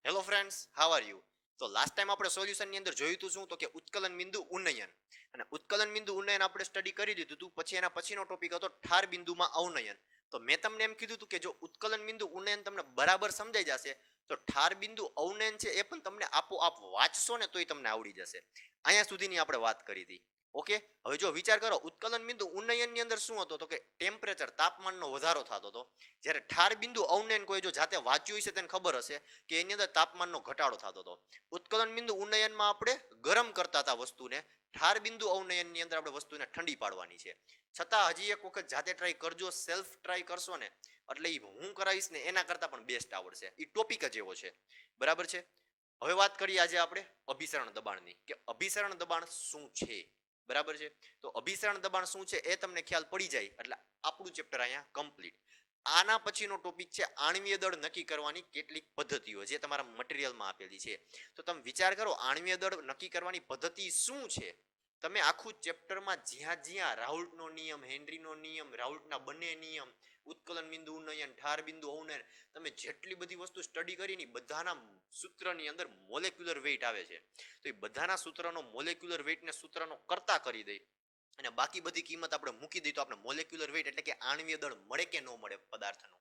Hello friends, how are you? તો last time આપણે સોલ્યુશનની અંદર જોયું હતું શું તો કે ઉત્કલન બિંદુ ઉન્નયન. અને ઉત્કલન બિંદુ ઉન્નયન આપણે સ્ટડી કરી દીધું હતું. પછી એના પછીનો ટોપિક હતો ઠાર બિંદુમાં અવનયન. તો મેં તમને એમ કીધું હતું કે જો ઉત્કલન બિંદુ ઉન્નયન તમને બરાબર સમજાઈ જશે તો ઠાર બિંદુ અવનયન છે એ પણ તમને આપોઆપ વાંચશો ને તોય તમને આવડી જશે. અહીંયા સુધીની આપણે વાત કરી હતી. ઓકે, હવે જો વિચાર કરો ઉત્કલન બિંદુ ઉન્નયનની અંદર શું હતો તો કે ટેમ્પરેચર તાપમાનનો વધારો થતો હતો. જ્યારે ઠાર બિંદુ અવનયન કોઈ જો જાતે વાંચ્યું હશે તેને ખબર હશે કે એની અંદર તાપમાનનો ઘટાડો થતો હતો. ઉત્કલન બિંદુ ઉન્નયનમાં આપણે ગરમ કરતા હતા વસ્તુને. ઠાર બિંદુ અવનયનની અંદર આપણે વસ્તુને ઠંડી પાડવાની છે. છતાં હજી એક વખત જાતે ટ્રાય કરજો, સેલ્ફ ટ્રાય કરશો ને એટલે હું કરાવીશ ને એના કરતાં પણ બેસ્ટ આવડશે. એ ટોપિક જ એવો છે. બરાબર છે. હવે વાત કરીએ આજે આપણે અભિસરણ દબાણની કે અભિસરણ દબાણ શું છે. બરાબર છે. તો અભિસરણ દબાણ શું છે એ તમને ખ્યાલ પડી જાય એટલે આપણું ચેપ્ટર અહીંયા કમ્પ્લીટ. આના પછીનો ટોપિક છે આણ્વીય દળ નક્કી કરવાની કેટલીક પદ્ધતિઓ જે તમારા મટીરિયલમાં આપેલી છે. તો તમે વિચાર કરો આણ્વીય દળ નક્કી કરવાની પદ્ધતિ શું છે. તમે આખું ચેપ્ટરમાં જ્યાં જ્યાં રાઉલ્ટનો નિયમ, હેનરીનો નિયમ, રાઉલ્ટના બંને નિયમ, ઉત્કલન બિંદુ ઉન્નયન, ઠાર બિંદુ અવનયન, તમે જેટલી બધી વસ્તુ સ્ટડી કરીને બધાના સૂત્રની અંદર મોલેક્યુલર વેઇટ આવે છે. તો એ બધાના સૂત્રનો મોલેક્યુલર વેઇટને સૂત્રનો કરતા કરી દઈ અને બાકી બધી કિંમત આપણે મૂકી દઈએ તો આપણે મોલેક્યુલર વેઇટ એટલે કે આણ્વીય દળ મળે કે ન મળે પદાર્થનું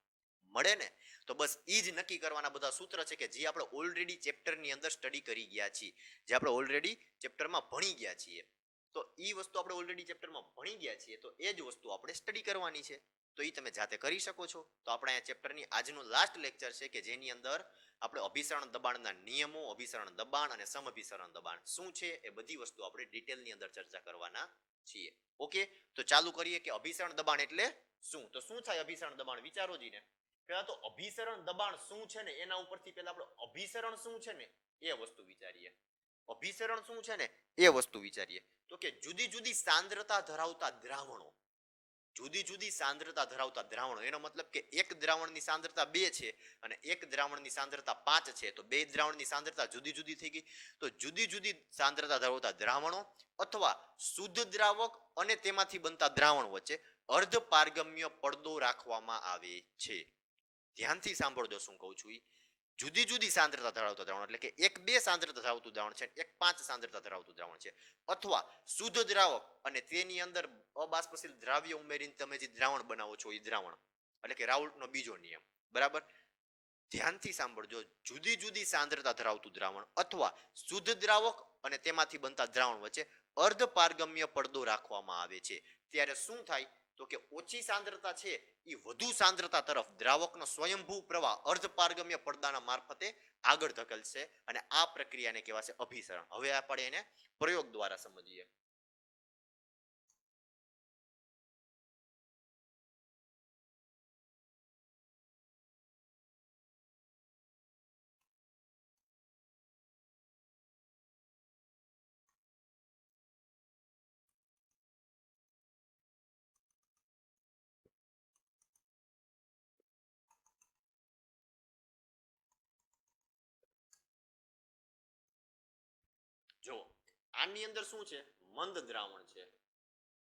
મળે ને. તો બસ એ જ નક્કી કરવાના બધા સૂત્ર છે કે જે આપણે ઓલરેડી ચેપ્ટરની અંદર સ્ટડી કરી ગયા છીએ, જે આપણે ઓલરેડી ચેપ્ટરમાં ભણી ગયા છીએ. તો એ વસ્તુ આપણે ઓલરેડી ચેપ્ટરમાં ભણી ગયા છીએ તો એ જ વસ્તુ આપણે સ્ટડી કરવાની છે. તો એ તમે જાતે કરી શકો છો. તો આપણે અહીંયા ચેપ્ટરની આજનું લાસ્ટ લેક્ચર છે કે જેની અંદર આપણે અભિસરણ દબાણના નિયમો, અભિસરણ દબાણ અને સમઅભિસરણ દબાણ શું છે એ બધી વસ્તુ આપણે ડિટેલની અંદર ચર્ચા કરવાના છીએ. ઓકે, તો ચાલુ કરીએ કે અભિસરણ દબાણ એટલે શું. તો શું થાય અભિસરણ દબાણ વિચારો જીને. પેલા તો અભિસરણ દબાણ શું છે ને એના ઉપરથી પેલા આપણે અભિસરણ શું છે ને એ વસ્તુ વિચારીએ. અભિસરણ શું છે ને એ વસ્તુ વિચારીએ તો કે જુદી જુદી સાંદ્રતા ધરાવતા દ્રાવણો, જુદી જુદી સાંદ્રતા ધરાવતા દ્રાવણો એનો મતલબ કે એક દ્રાવણની સાંદ્રતા 2 છે અને એક દ્રાવણની સાંદ્રતા 5 છે તો બે દ્રાવણની સાંદ્રતા જુદી જુદી થઈ ગઈ. તો જુદી જુદી સાંદ્રતા ધરાવતા દ્રાવણો અથવા શુદ્ધ દ્રાવક અને તેમાંથી બનતા દ્રાવણ વચ્ચે અર્ધ પારગમ્ય પડદો રાખવામાં આવે છે. ધ્યાનથી સાંભળજો શું કહું છું. જુદી જુદી સાંદ્રતા ધરાવતા દ્રાવણ એટલે કે એક 2 સાંદ્રતા ધરાવતું દ્રાવણ છે, એક 5 સાંદ્રતા ધરાવતું દ્રાવણ છે અથવા શુદ્ધ દ્રાવક અને તેની અંદર અબાષ્પશીલ દ્રાવ્ય ઉમેરીને તમે જે દ્રાવણ બનાવો છો એ દ્રાવણ એટલે કે રાઉલ્ટનો બીજો નિયમ. બરાબર, ધ્યાનથી સાંભળજો. જુદી જુદી સાંદ્રતા ધરાવતું દ્રાવણ અથવા શુદ્ધ દ્રાવક અને તેમાંથી બનતા દ્રાવણ વચ્ચે અર્ધ પારગમ્ય પડદો રાખવામાં આવે છે. ત્યારે શું થાય તો કે ઓછી સાંદ્રતા છે એ વધુ સાંદ્રતા તરફ દ્રાવકનો સ્વયંભૂ પ્રવાહ અર્ધ પારગમ્ય પડદાના મારફતે આગળ ધકેલશે અને આ પ્રક્રિયાને કહેવાશે અભિસરણ. હવે આપણે એને પ્રયોગ દ્વારા સમજીએ. જો આની અંદર શું છે, મંદ દ્રાવણ છે.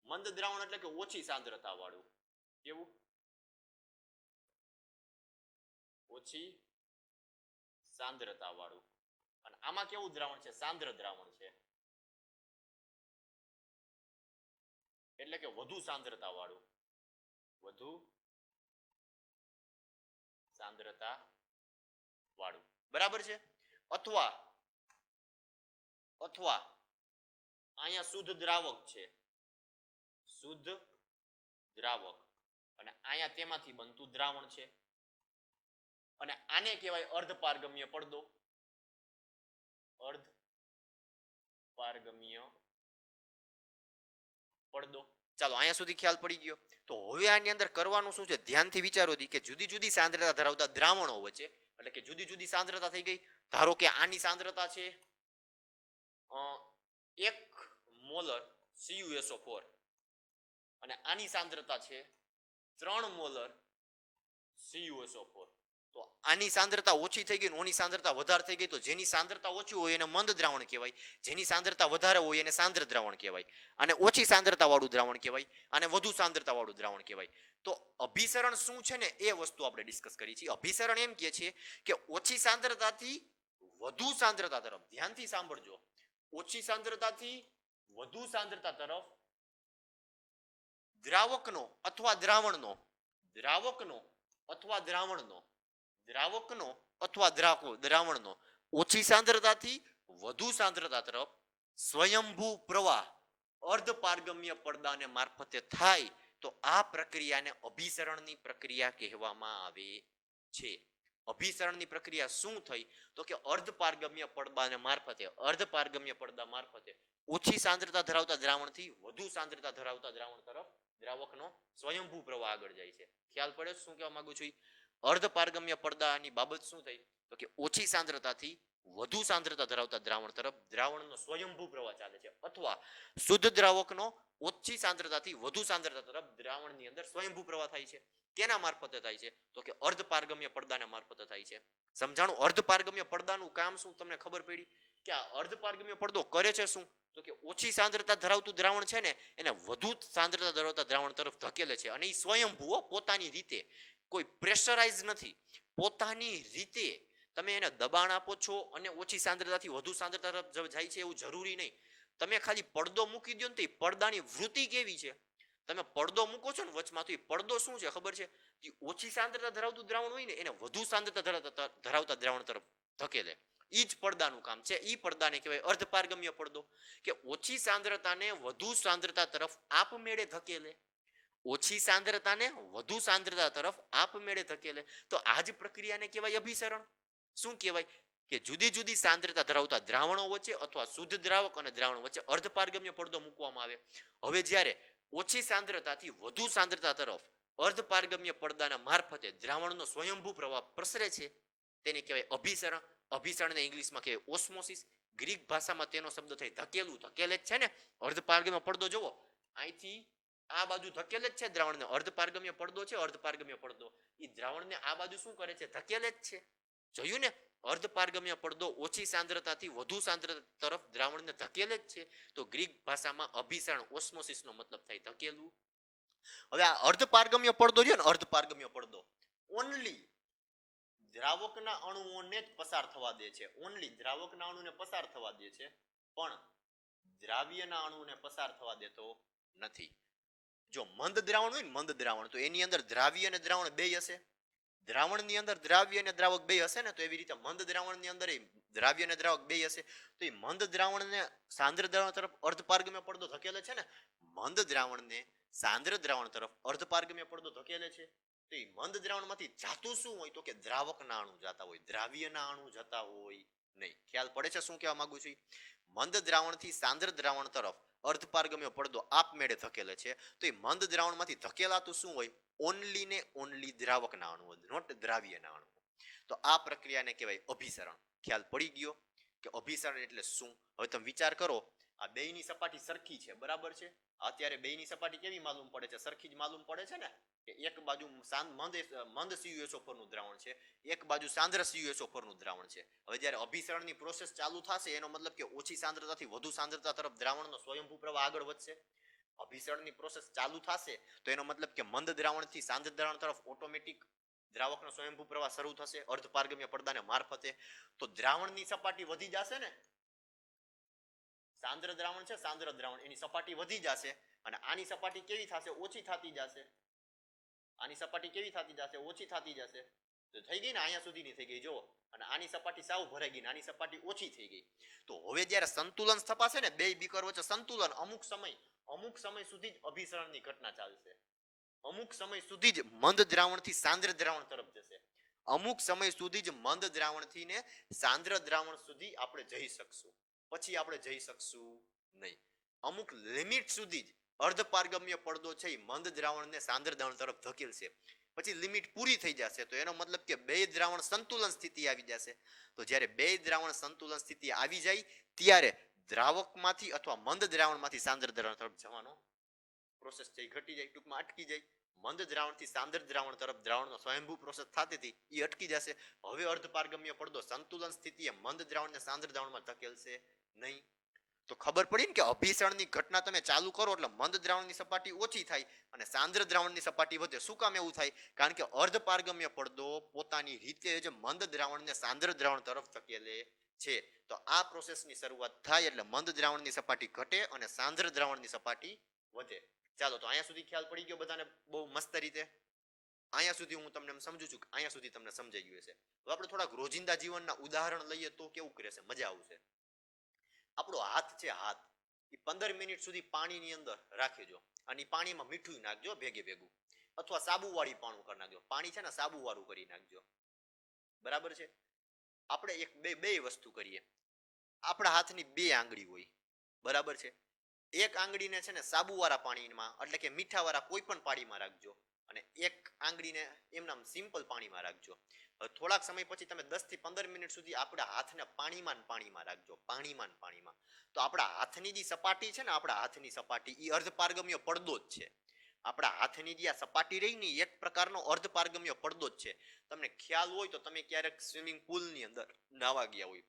મંદ દ્રાવણ એટલે કે ઓછી સાંદ્રતા વાળું. કેવું? ઓછી સાંદ્રતા વાળું. અને આમાં કેવું દ્રાવણ છે, સાંદ્ર દ્રાવણ છે એટલે કે વધુ સાંદ્રતા વાળું, વધુ સાંદ્રતા વાળું. બરાબર છે. અથવા અથવા અહીંયા શુદ્ધ દ્રાવક છે, શુદ્ધ દ્રાવક અને અહીંયા તેમાંથી બનતું દ્રાવણ છે અને આને કહેવાય અર્ધ પારગમ્ય પડદો. અર્ધ પારગમ્ય પડદો. ચાલો અહીંયા સુધી ખ્યાલ પડી ગયો. તો હવે આની અંદર કરવાનું શું છે ધ્યાનથી વિચારો કે જુદી જુદી સાંદ્રતા ધરાવતા દ્રાવણો વચ્ચે એટલે કે જુદી જુદી સાંદ્રતા થઈ ગઈ. ધારો કે આની સાંદ્રતા છે 1 મોલર CuSO4 અને આની સાંદ્રતા છે 3 મોલર CuSO4. તો આની સાંદ્રતા ઓછી થઈ ગઈ, ઓની સાંદ્રતા વધારે થઈ ગઈ. તો જેની સાંદ્રતા ઓછી હોય એને મંદ દ્રાવણ કહેવાય, જેની સાંદ્રતા વધારે હોય એને સાંદ્ર દ્રાવણ કહેવાય. અને ઓછી સાંદ્રતા વાળું દ્રાવણ કહેવાય અને વધુ સાંદ્રતા વાળું દ્રાવણ કહેવાય. તો અભિસરણ શું છે ને એ વસ્તુ આપણે ડિસ્કસ કરી છે. અભિસરણ એમ કહે છે કે ઓછી સાંદ્રતાથી વધુ સાંદ્રતા તરફ, ધ્યાનથી સાંભળજો, ઓછી સાંદ્રતાથી વધુ સાંદ્રતા તરફ દ્રાવકનો અથવા દ્રાવણનો દ્રાવકનો અથવા દ્રાવણનો દ્રાવકનો અથવા દ્રાવણનો ઓછી સાંદ્રતાથી વધુ સાંદ્રતા તરફ સ્વયંભૂ પ્રવાહ અર્ધ પારગમ્ય પડદાને મારફતે થાય તો આ પ્રક્રિયાને અભિસરણની પ્રક્રિયા કહેવામાં આવે છે. અભિસરણની પ્રક્રિયા શું થઈ તો કે અર્ધ પારગમ્ય પડદા મારફતે ઓછી સાંદ્રતા ધરાવતા દ્રાવણથી વધુ સાંદ્રતા ધરાવતા દ્રાવણ તરફ દ્રાવકનો સ્વયંભૂ પ્રવાહ આગળ જાય છે. ખ્યાલ પડે શું કહેવા માંગુ છું? અર્ધ પારગમ્ય પડદાની બાબત શું થઈ તો કે ઓછી સાંદ્રતાથી વધુ સાંદ્રતા ધરાવતા દ્રાવણ તરફ દ્રાવણનો સ્વયંભૂ પ્રવાહ ચાલે છે, અથવા શુદ્ધ દ્રાવકનો ઓછી સાંદ્રતાથી વધુ સાંદ્રતા તરફ દ્રાવણની અંદર સ્વયંભૂ પ્રવાહ થાય છે. કેના મારફતે થાય છે તો કે અર્ધ પારગમ્ય પડદાના મારફતે થાય છે. સમજાણું? અર્ધ પારગમ્ય પડદાનું કામ શું તમને ખબર પડી કે આ અર્ધ પારગમ્ય પડદો કરે છે શું તો કે ઓછી સાંદ્રતા ધરાવતું દ્રાવણ છે ને એને વધુ સાંદ્રતા ધરાવતા દ્રાવણ તરફ ધકેલે છે, અને એ સ્વયંભૂ પોતાની રીતે, કોઈ પ્રેશરાઇઝ નથી, પોતાની રીતે તમે એને દબાણ આપો છો અને ઓછી સાંદ્રતાથી વધુ સાંદ્રતા તરફ જાય છે એવું જરૂરી નહીં. તમે ખાલી પડદો મૂકી દો ને તો એ પડદાની વૃત્તિ કેવી છે, તમે પડદો મૂકો છો ને વચમાં તો એ પડદો શું છે ખબર છે કે ઓછી સાંદ્રતા ધરાવતું દ્રાવણ હોય ને એને વધુ સાંદ્રતા ધરાવતા દ્રાવણ તરફ ધકેલે. એ જ પડદાનું કામ છે. એ પડદાને કહેવાય અર્ધ પારગમ્ય પડદો, કે ઓછી સાંદ્રતાને વધુ સાંદ્રતા તરફ આપમેળે ધકેલે. ઓછી સાંદ્રતાને વધુ સાંદ્રતા તરફ આપમેળે ધકેલે તો આ જ પ્રક્રિયાને કહેવાય અભિસરણ. શું કહેવાય કે જુદી જુદી સાંદ્રતા ધરાવતા દ્રાવણો વચ્ચે અથવા શુદ્ધ દ્રાવક અને દ્રાવણ વચ્ચે અર્ધ પારગમ્ય પડદો મૂકવામાં આવે. હવે જ્યારે ઓછી સાંદ્રતાથી વધુ સાંદ્રતા તરફ અર્ધ પારગમ્ય પડદાના મારફતે દ્રાવણનો સ્વયંભૂ પ્રવાહ પ્રસરે છે તેને કહેવાય અભિસરણ. અભિસરણને ઇંગ્લિશમાં કહેવાય ઓસ્મોસિસ. ગ્રીક ભાષામાં તેનો શબ્દ થાય ધકેલું. ધકેલે જ છે ને અર્ધ પારગમ્ય પડદો જોવો, અહીંથી આ બાજુ ધકેલે જ છે દ્રાવણને. અર્ધ પારગમ્ય પડદો છે, અર્ધ પારગમ્ય પડદો, એ દ્રાવણને આ બાજુ શું કરે છે? ધકેલે જ છે. જોયું ને? અર્ધ પારગમ્ય પડદો ઓછી સાંદ્રતાથી વધુ સાંદ્રતા તરફ દ્રાવણને ધકેલે જ છે. તો ગ્રીક ભાષામાં અભિસરણ ઓસ્મોસિસનો મતલબ થાય ધકેલવું. હવે આ અર્ધ પારગમ્ય પડદો છે ને, અર્ધ પારગમ્ય પડદો ઓનલી દ્રાવકના અણુઓને જ પસાર થવા દે છે. ઓનલી દ્રાવકના અણુને પસાર થવા દે છે, પણ દ્રાવ્યના અણુને પસાર થવા દેતો નથી. જો મંદ દ્રાવણ હોય ને, મંદ દ્રાવણ, તો એની અંદર દ્રાવ્ય અને દ્રાવણ બે હશે. દ્રાવણની અંદર દ્રાવ્ય અને દ્રાવક બે હશે ને, તો એવી રીતે મંદ દ્રાવણની અંદર દ્રાવ્ય અને દ્રાવક બે હશે. તો એ મંદ દ્રાવણને સાંદ્ર દ્રાવણ તરફ અર્ધ પારગમ્ય પડદો ધકેલે છે ને, મંદ દ્રાવણને સાંદ્ર દ્રાવણ તરફ અર્ધ પારગમ્ય પડદો ધકેલે છે. તો એ મંદ દ્રાવણમાંથી જાતું શું હોય તો કે દ્રાવકના અણુ જતા હોય, દ્રાવ્યના અણુ જતા હોય નહીં. ખ્યાલ પડે છે શું કહેવા માંગુ છું? મંદ દ્રાવણથી સાંદ્ર દ્રાવણ તરફ અર્ધ પારગમ્ય પડદો આપમેળે ધકેલે છે. તો એ મંદ દ્રાવણમાંથી ધકેલાતું શું હોય? ઓનલી ને ઓનલી દ્રાવકના અણુઓ, નોટ દ્રાવ્યના અણુઓ. તો આ પ્રક્રિયાને કહેવાય અભિસરણ. ખ્યાલ પડી ગયો કે અભિસરણ એટલે શું? હવે તમે વિચાર કરો, આ બેયની સપાટી સરખી છે, બરાબર છે? અત્યારે બેયની સપાટી કેવી માલુમ પડે છે? સરખી જ માલુમ પડે છે ને, કે એક બાજુ મંદ CuSO4 નું દ્રાવણ છે, એક બાજુ સાંદ્ર CuSO4 નું દ્રાવણ છે. હવે જ્યારે અભિસરણની પ્રોસેસ ચાલુ થશે એનો મતલબ કે ઓછી સાંદ્રતાથી વધુ સાંદ્રતા તરફ દ્રાવણનો સ્વયંભૂ પ્રવાહ આગળ વધશે. અભિસરણની પ્રોસેસ ચાલુ થશે તો એનો મતલબ કે મંદ દ્રાવણથી સાંદ્ર દ્રાવણ તરફ ઓટોમેટિક દ્રાવકનો સ્વયંભૂ પ્રવાહ શરૂ થશે અર્ધ પારગમ્ય પડદાને મારફતે. તો દ્રાવણની સપાટી વધી જશે ને, સાંદ્ર દ્રાવણ છે, સાંદ્ર દ્રાવણ, એની સપાટી વધી જશે અને આની સપાટી કેવી થશે? ઓછી થતી જશે. આની સપાટી કેવી થતી જશે? ઓછી થતી જશે. તો થઈ ગઈ ને, અહીંયા સુધીની થઈ ગઈ જો, અને આની સપાટી સાવ ભરાઈ ગઈ, આની સપાટી ઓછી થઈ ગઈ. તો હવે જ્યારે સંતુલન સ્થપાશે ને, બે બીકર વચ્ચે સંતુલન, અમુક સમય સુધી જ અભિસરણની ઘટના ચાલશે. અમુક સમય સુધી જ મંદ દ્રાવણથી સાંદ્ર દ્રાવણ તરફ જશે. અમુક સમય સુધી જ મંદ દ્રાવણથી ને સાંદ્ર દ્રાવણ સુધી આપણે જઈ શકશું, પછી આપણે જઈ શકશું નહીં. અમુક લિમિટ સુધી જ અર્ધ પારગમ્ય પડદો છે એ મંદ દ્રાવણને સાંદ્ર દ્રાવણ તરફ ધકેલશે. પછી લિમિટ પૂરી થઈ જશે તો એનો મતલબ કે બે દ્રાવણ સંતુલન સ્થિતિ આવી જશે. તો જ્યારે બે દ્રાવણ સંતુલન સ્થિતિ આવી જાય ત્યારે દ્રાવકમાંથી અથવા મંદ દ્રાવણમાંથી સાંદ્ર દ્રાવણ તરફ જવાનો પ્રોસેસ છે ઘટી જાય, ટૂંકમાં અટકી જાય. મંદ દ્રાવણથી સાંદ્ર દ્રાવણ તરફ દ્રાવણનો સ્વયંભૂ પ્રોસેસ થતી હતી એ અટકી જશે. હવે અર્ધ પારગમ્ય પડદો સંતુલન સ્થિતિએ મંદ દ્રાવણને સાંદ્ર દ્રાવણમાં ધકેલશે નહીં. તો ખબર પડી ને કે અભિસરણની ઘટના તમે ચાલુ કરો એટલે મંદ દ્રાવણની સપાટી ઓછી થાય અને સાંદ્ર દ્રાવણની સપાટી વધે. શું કામ એવું થાય? કારણ કે અર્ધ પારગમ્ય પડદો પોતાની રીતે જ મંદ દ્રાવણને સાંદ્ર દ્રાવણ તરફ ધકેલે છે. તો આ પ્રોસેસની શરૂઆત થાય એટલે મંદ દ્રાવણની સપાટી ઘટે અને સાંદ્ર દ્રાવણની સપાટી વધે. ચાલો તો અહીંયા સુધી ખ્યાલ પડી ગયો બધાને બહુ મસ્ત રીતે. અહીંયા સુધી હું તમને સમજુ છું કે અહીંયા સુધી તમને સમજાઈ ગયું છે. હવે આપણે થોડાક રોજિંદા જીવનના ઉદાહરણ લઈએ તો કેવું રહેશે, મજા આવશે. આપણો હાથ છે, હાથ એ 15 મિનિટ સુધી પાણીની અંદર રાખીજો અને પાણીમાં મીઠું નાખજો ભેગે ભેગું, અથવા સાબુવાળી પાણું કરી નાખજો. પાણી છે ને સાબુવાળું કરી નાખજો, બરાબર છે. આપણે એક બે વસ્તુ કરીએ. આપણા હાથની 2 આંગળી હોય, બરાબર છે. એક આંગળીને છે ને સાબુવાળા પાણીમાં એટલે કે મીઠાવાળા કોઈ પણ પાણીમાં રાખજો અને એક આંગળીને એમનામ સિમ્પલ પાણીમાં રાખજો. થોડાક સમય પછી તમે 10 થી 15 મિનિટ સુધી આપણા હાથને પાણીમાં રાખજો, પાણીમાં. તો આપણા હાથની જે સપાટી છે ને, આપણા હાથની સપાટી એ અર્ધપારગમ્ય પડદો જ છે. આપણા હાથની જે આ સપાટી રહી ને એક પ્રકારનો અર્ધપારગમ્ય પડદો જ છે. તમને ખ્યાલ હોય તો તમે ક્યારેક સ્વિમિંગ પુલની અંદર નાવા ગયા હોય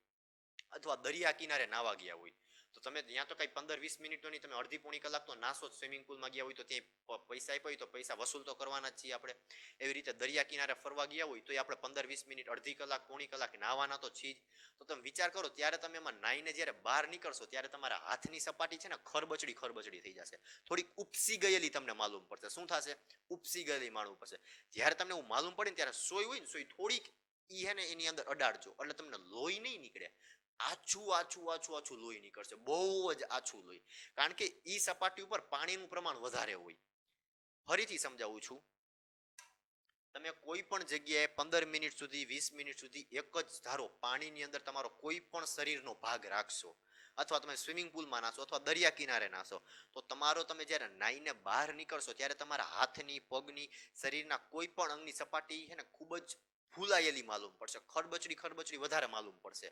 અથવા દરિયા કિનારે નાવા ગયા હોય તો તમે ત્યાં તો કઈ 15-20 મિનિટોની તમે અડધી પોણી કલાક તો નાસો સ્વિમિંગ પુલમાં ગયા હોય તો ત્યાં પૈસા આપ્યા હોય તો પૈસા વસૂલ તો કરવાના જ છીએ આપણે. એવી રીતે દરિયા કિનારે ફરવા ગયા હોય તો આપણે 15-20 મિનિટ, અડધી કલાક, પોણી કલાક નાવાના તો છીએ જ. તો તમે વિચાર કરો ત્યારે તમે એમાં નાઈને જ્યારે બહાર નીકળશો ત્યારે તમારા હાથની સપાટી છે ને ખરબચડી થઈ જશે. થોડીક ઉપસી ગયેલી તમને માલુમ પડશે. શું થશે? ઉપસી ગયેલી માલુમ પડશે. જ્યારે તમને એવું માલુમ પડે ને ત્યારે સોય હોય ને, સોય થોડીક ઈ હે ને એની અંદર અડાડજો એટલે તમને લોહી નહીં નીકળે, આછું લોહી નીકળશે, બહુ જ આછું લોહી. કારણ કે ઈ સપાટી ઉપર પાણીનું પ્રમાણ વધારે હોય. ફરીથી સમજાવું છું, તમે કોઈ પણ જગ્યાએ 15 મિનિટ સુધી, 20 મિનિટ સુધી એક જ ધારો પાણીની અંદર તમારો કોઈ પણ શરીરનો ભાગ રાખશો અથવા તમે સ્વિમિંગ પુલમાં નાશો અથવા દરિયા કિનારે નાશો તો તમારો તમે જ્યારે નાઈને બહાર નીકળશો ત્યારે તમારા હાથની, પગની, શરીરના કોઈ પણ અંગની સપાટી છે ને ખૂબ જ ફૂલાયેલી માલુમ પડશે, ખરબચડી વધારે માલુમ પડશે.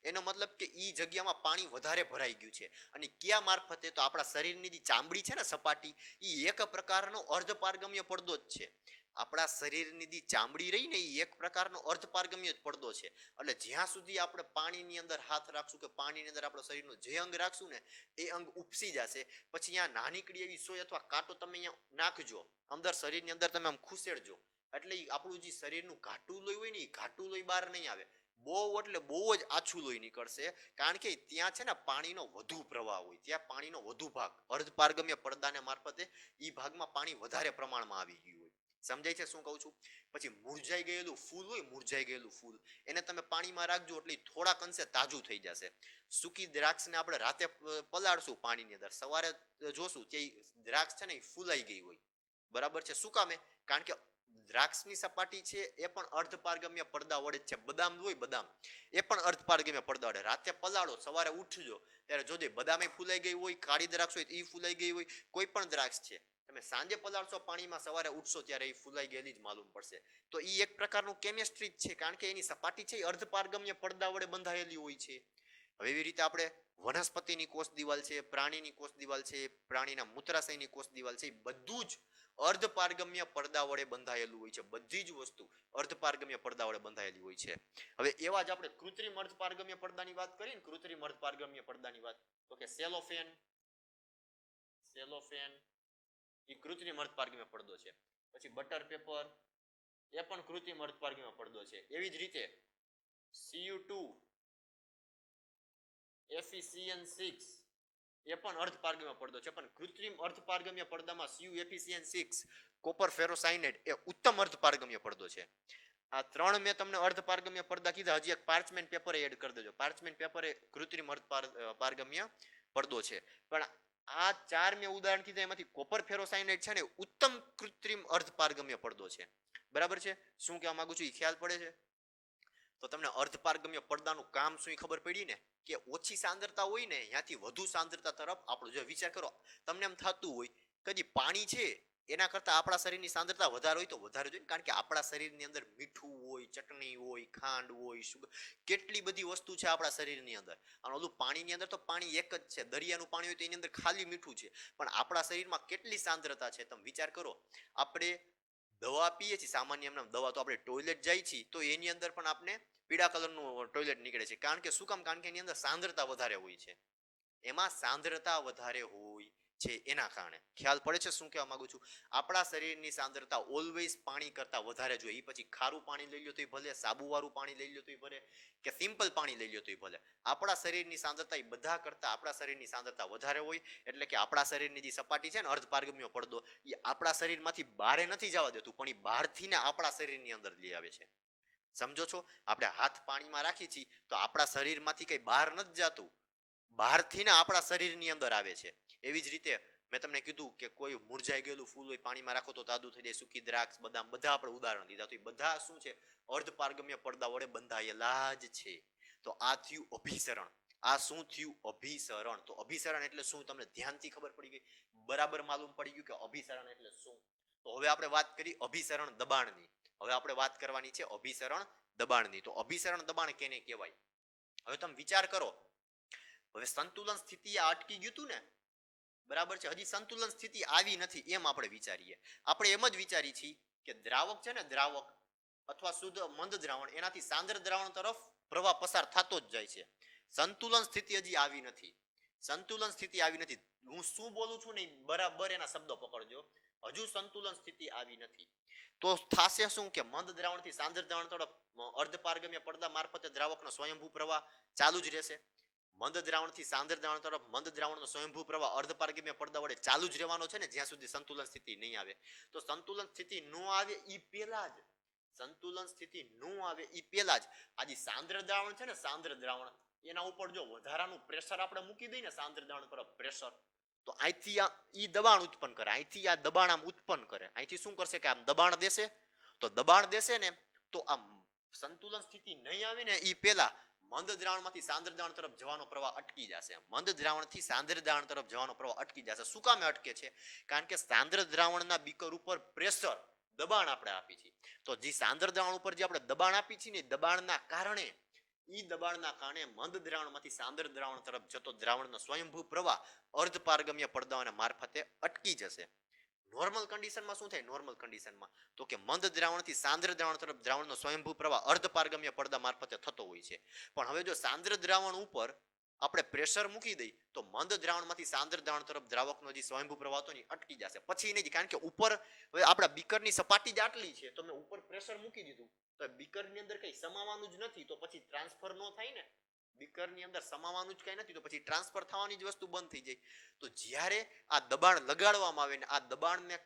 એનો મતલબ કે ઈ જગ્યામાં પાણી વધારે ભરાઈ ગયું છે. અને કયા મારફતે? તો આપણા શરીરની જે ચામડી છે ને સપાટી, એ એક પ્રકારનો અર્ધપારગમ્ય પડદો જ છે. આપણા શરીરની જે ચામડી રહી ને એ એક પ્રકારનો અર્ધપારગમ્ય જ પડદો છે. એટલે જ્યાં સુધી આપણે પાણીની અંદર હાથ રાખશું કે પાણીની અંદર આપણું શરીરનું જે અંગ રાખશું ને એ અંગ ઉપસી જશે. પછી અહીંયા નાનીકડી એવી સોય અથવા કાંટો તમે અહીંયા નાખજો અંદર, શરીરની અંદર તમે આમ ખુસેડજો એટલે આપણું જે શરીરનું ઘાટું લોહી હોય ને એ ઘાટું લોહી બહાર નહીં આવે. બહુ એટલે બહુ જ આછું લોહી નીકળશે. કારણ કે ત્યાં છે ને પાણીનો વધુ પ્રવાહ હોય, ત્યાં પાણીનો વધુ ભાગ અર્ધપારગમ્ય પડદાને મારફતે એ ભાગમાં પાણી વધારે પ્રમાણમાં આવી ગયું હોય. સમજાય છે શું કહું છું? પછી મુરઝાઈ ગયેલું ફૂલ હોય, મુરઝાઈ ગયેલું ફૂલ એને તમે પાણીમાં રાખજો એટલે થોડાક અંશે તાજું થઈ જશે. સૂકી દ્રાક્ષને આપણે રાતે પલાળશું પાણીની અંદર, સવારે જોશું કે દ્રાક્ષ છે ને એ ફૂલાઈ ગઈ હોય, બરાબર છે. શું કામે? કારણ કે દ્રાક્ષની સપાટી છે એ પણ અર્ધપારગમ્ય પડદા વડે જ છે. બદામ હોય, બદામ એ પણ અર્ધપારગમ્ય પડદા વડે. રાતે પલાળો, સવારે ઉઠજો ત્યારે જોજે બદામે ફૂલાઈ ગઈ હોય, કાળી દ્રાક્ષ હોય એ ફૂલાઈ ગઈ હોય, કોઈ પણ દ્રાક્ષ છે તમે સાંજે પલાળશો પાણીમાં, સવારે ઉઠશો ત્યારે એ ફૂલાઈ ગયેલી જ માલુમ પડશે. તો એ એક પ્રકારનું કેમિસ્ટ્રી જ છે. કારણ કે એની સપાટી છે એ અર્ધપારગમ્ય પડદા વડે બંધાયેલી હોય છે. હવે એવી રીતે આપણે વનસ્પતિની કોષ દિવાલ છે, પ્રાણીની કોષ દિવાલ છે, પ્રાણીના મૂત્રાશયની કોષ દિવાલ છે, એ બધું જ અર્ધપારગમ્ય પડદા વડે બંધાયેલું હોય છે. બધી જ વસ્તુ અર્ધપારગમ્ય પડદા વડે બંધાયેલી હોય છે. હવે એવા જ આપણે કૃત્રિમ અર્ધપારગમ્ય પડદાની વાત કરીએ ને, કૃત્રિમ અર્ધપારગમ્ય પડદાની વાત, તો કે સેલોફેન એ કૃત્રિમ અર્ધપારગમ્ય પડદો છે. પછી બટર પેપર એ પણ કૃત્રિમ અર્ધપારગમ્ય પડદો છે. એવી જ રીતે Cu2 FeCN6 એ પણ અર્ધપારગમ્ય પડદો છે. પણ કૃત્રિમ અર્ધપારગમ્ય પડદામાં CuFeCN6 કોપર ફેરોસાયનેટ એ ઉત્તમ અર્ધપારગમ્ય પડદો છે. આ ત્રણ મેં તમને અર્ધપારગમ્ય પડદા કીધા. હજી એક પાર્ચમેન્ટ પેપર એડ કરી દેજો. પાર્ચમેન્ટ પેપર એ કૃત્રિમ અર્ધપારગમ્ય પડદો છે. પણ આ ચાર મેં ઉદાહરણ કીધા એમાંથી કોપર ફેરોસાયનેટ છે ને ઉત્તમ કૃત્રિમ અર્ધપારગમ્ય પડદો છે. બરાબર છે? શું કહેવા માંગુ છું એ ખ્યાલ પડે છે? તો તમને અર્ધપારગમ્ય પડદાનું કામ શું ખબર પડી ને, કે ઓછી સાંદ્રતા હોય ને ત્યાંથી વધુ સાંદ્રતા તરફ આપણું જો વિચાર કરો, તમને એમ થતું હોય કે પાણી છે એના કરતા આપણા શરીરની સાંદ્રતા વધારે હોય તો વધારે જોઈએ. કારણ કે આપણા શરીરની અંદર મીઠું હોય, ચટણી હોય, ખાંડ હોય, સુગર, કેટલી બધી વસ્તુ છે આપણા શરીરની અંદર. અને ઓલું પાણીની અંદર તો પાણી એક જ છે. દરિયાનું પાણી હોય તો એની અંદર ખાલી મીઠું છે. પણ આપણા શરીરમાં કેટલી સાંદ્રતા છે તમે વિચાર કરો. આપણે દવા પીએ છીએ, સામાન્ય એમને દવા, તો આપણે ટોયલેટ જાય છીએ તો એની અંદર પણ આપણે પીળા કલરનું ટોયલેટ નીકળે છે. કારણ કે શું કામ? કારણ કે એની અંદર સાંદ્રતા વધારે હોય છે. એમાં સાંદ્રતા વધારે હોય છે એના કારણે. ખ્યાલ પડે છે શું કહેવા માંગુ છું? આપણા શરીરની સાંદ્રતા ઓલવેઝ પાણી કરતા વધારે જોઈએ. એ પછી ખારું પાણી લઈ લો તોય ભલે, સાબુવાળું પાણી લઈ લો તોય ભલે, કે સિમ્પલ પાણી લઈ લો તોય ભલે, આપણા શરીરની સાંદ્રતા એ બધા કરતા આપણા શરીરની સાંદ્રતા વધારે હોય. એટલે કે આપણા શરીરની જે સપાટી છે ને અર્ધ પારગમ્ય પડદો, એ આપણા શરીરમાંથી બહારે નથી જવા દેતું, પણ એ બહારથી ને આપણા શરીરની અંદર લઈ આવે છે. સમજો છો? આપણે હાથ પાણીમાં રાખી છીએ તો આપણા શરીરમાંથી કઈ બહાર નથી જતું, બહારથી ને આપણા શરીરની અંદર આવે છે. એવી જ રીતે મેં તમને કીધું કે કોઈ મુરઝાઈ ગયેલું ફૂલ હોય પાણીમાં રાખો તો તાદું થઈ જાય, સૂકી દ્રાક્ષ, બદામ, બધા આપણે ઉદાહરણ દીધા. તો એ બધા શું છે? અર્ધ પારગમ્ય પડદા વડે બંધાયેલા જ છે. તો આ થયું અભિસરણ. આ શું થયું? અભિસરણ. તો અભિસરણ એટલે શું? તમને ધ્યાનથી ખબર પડી ગઈ? બરાબર માલુમ પડી ગયું કે અભિસરણ એટલે શું? તો હવે આપણે વાત કરી અભિસરણ દબાણની. હવે આપણે વાત કરવાની છે અભિસરણ દબાણની. તો અભિસરણ દબાણ કેને કહેવાય? હવે તમે વિચાર કરો, હવે સંતુલન સ્થિતિ આ અટકી ગયું હતું ને, બરાબર છે? હજી સંતુલન સ્થિતિ આવી નથી એમ આપણે વિચારીએ. આપણે એમ જ વિચારીએ છીએ કે દ્રાવક છે ને, દ્રાવક અથવા શુદ્ધ મંદ દ્રાવણ, એનાથી સાંદ્ર દ્રાવણ તરફ પ્રવાહ પસાર થતો જ જાય છે. સંતુલન સ્થિતિ હજી આવી નથી. સંતુલન સ્થિતિ આવી નથી. હું શું બોલું છું ને બરાબર એના શબ્દો પકડજો. હજુ સંતુલન સ્થિતિ આવી નથી. તો થશે શું કે મંદ દ્રાવણથી સાંદ્ર દ્રાવણ તરફ અર્ધ પારગમ્ય પડદા મારફતે દ્રાવકનો સ્વયંભૂ પ્રવાહ ચાલુ જ રહેશે. મંદ દ્રાવણથી સાંદ્ર દ્રાવણ તરફ મંદ દ્રાવણનો સ્વયંભૂ પ્રવાહ અર્ધ પારગમ્ય પડદા વડે ચાલુ જ રહેવાનો છે ને, જ્યાં સુધી સંતુલન સ્થિતિ નહીં આવે. તો સંતુલન સ્થિતિ ન આવે એ પહેલા જ, સંતુલન સ્થિતિ ન આવે એ પહેલા જ આ જે સાંદ્ર દ્રાવણ છે ને, સાંદ્ર દ્રાવણ, એના ઉપર જો વધારાનું પ્રેશર આપણે મૂકી દઈએ ને સાંદ્ર દ્રાવણ પર પ્રેશર, તો અહીંથી આ ઈ દબાણ ઉત્પન્ન કરે, અહીંથી આ દબાણ આમ ઉત્પન્ન કરે. અહીંથી શું કરશે કે આમ દબાણ દેશે. તો દબાણ દેશે ને તો આમ સંતુલન સ્થિતિ નહીં આવે ને એ પહેલા મંદ દ્રાવણમાંથી સાંદ્ર દ્રાવણ તરફ જવાનો પ્રવાહ અટકી જશે. મંદ દ્રાવણથી સાંદ્ર દ્રાવણ તરફ જવાનો પ્રવાહ અટકી જશે. શું કામે અટકે છે? કારણ કે સાંદ્ર દ્રાવણના બીકર ઉપર પ્રેશર, દબાણ આપણે આપી છીએ. તો જે સાંદ્ર દ્રાવણ ઉપર જે આપણે દબાણ આપી છીએ ને, દબાણના કારણે, ઈ દબાણના કારણે મંદ દ્રાવણમાંથી સાંદ્ર દ્રાવણ તરફ જતો દ્રાવણનો સ્વયંભૂ પ્રવાહ અર્ધ પારગમ્ય પડદાઓના મારફતે અટકી જશે. નોર્મલ કન્ડિશનમાં શું થાય? નોર્મલ કન્ડિશનમાં તો કે મંદ દ્રાવણથી સાંદ્ર દ્રાવણ તરફ દ્રાવણનો સ્વયંભૂ પ્રવાહ અર્ધ પારગમ્ય પડદા મારફતે થતો હોય છે. પણ હવે જો સાંદ્ર દ્રાવણ ઉપર આપણે પ્રેશર મૂકી દઈ તો મંદ દ્રાવણમાંથી સાંદ્ર દ્રાવણ તરફ દ્રાવકનો જે સ્વયંભૂ પ્રવાહ હતો ને અટકી જશે. પછી નહીં, કારણ કે ઉપર હવે આપણા બીકરની સપાટી જ આટલી છે, તો મેં ઉપર પ્રેશર મૂકી દીધું તો બીકરની અંદર કઈ સમાવાનું જ નથી, તો પછી ટ્રાન્સફર ન થાય ને. બીકરની અંદર સમાવાનું જ કઈ નથી, તો પછી ટ્રાન્સફર થવાની જ વસ્તુ બંધ થઈ જાય. તો જ્યારે આ દબાણ લગાડવામાં આવે ને આ દબાણને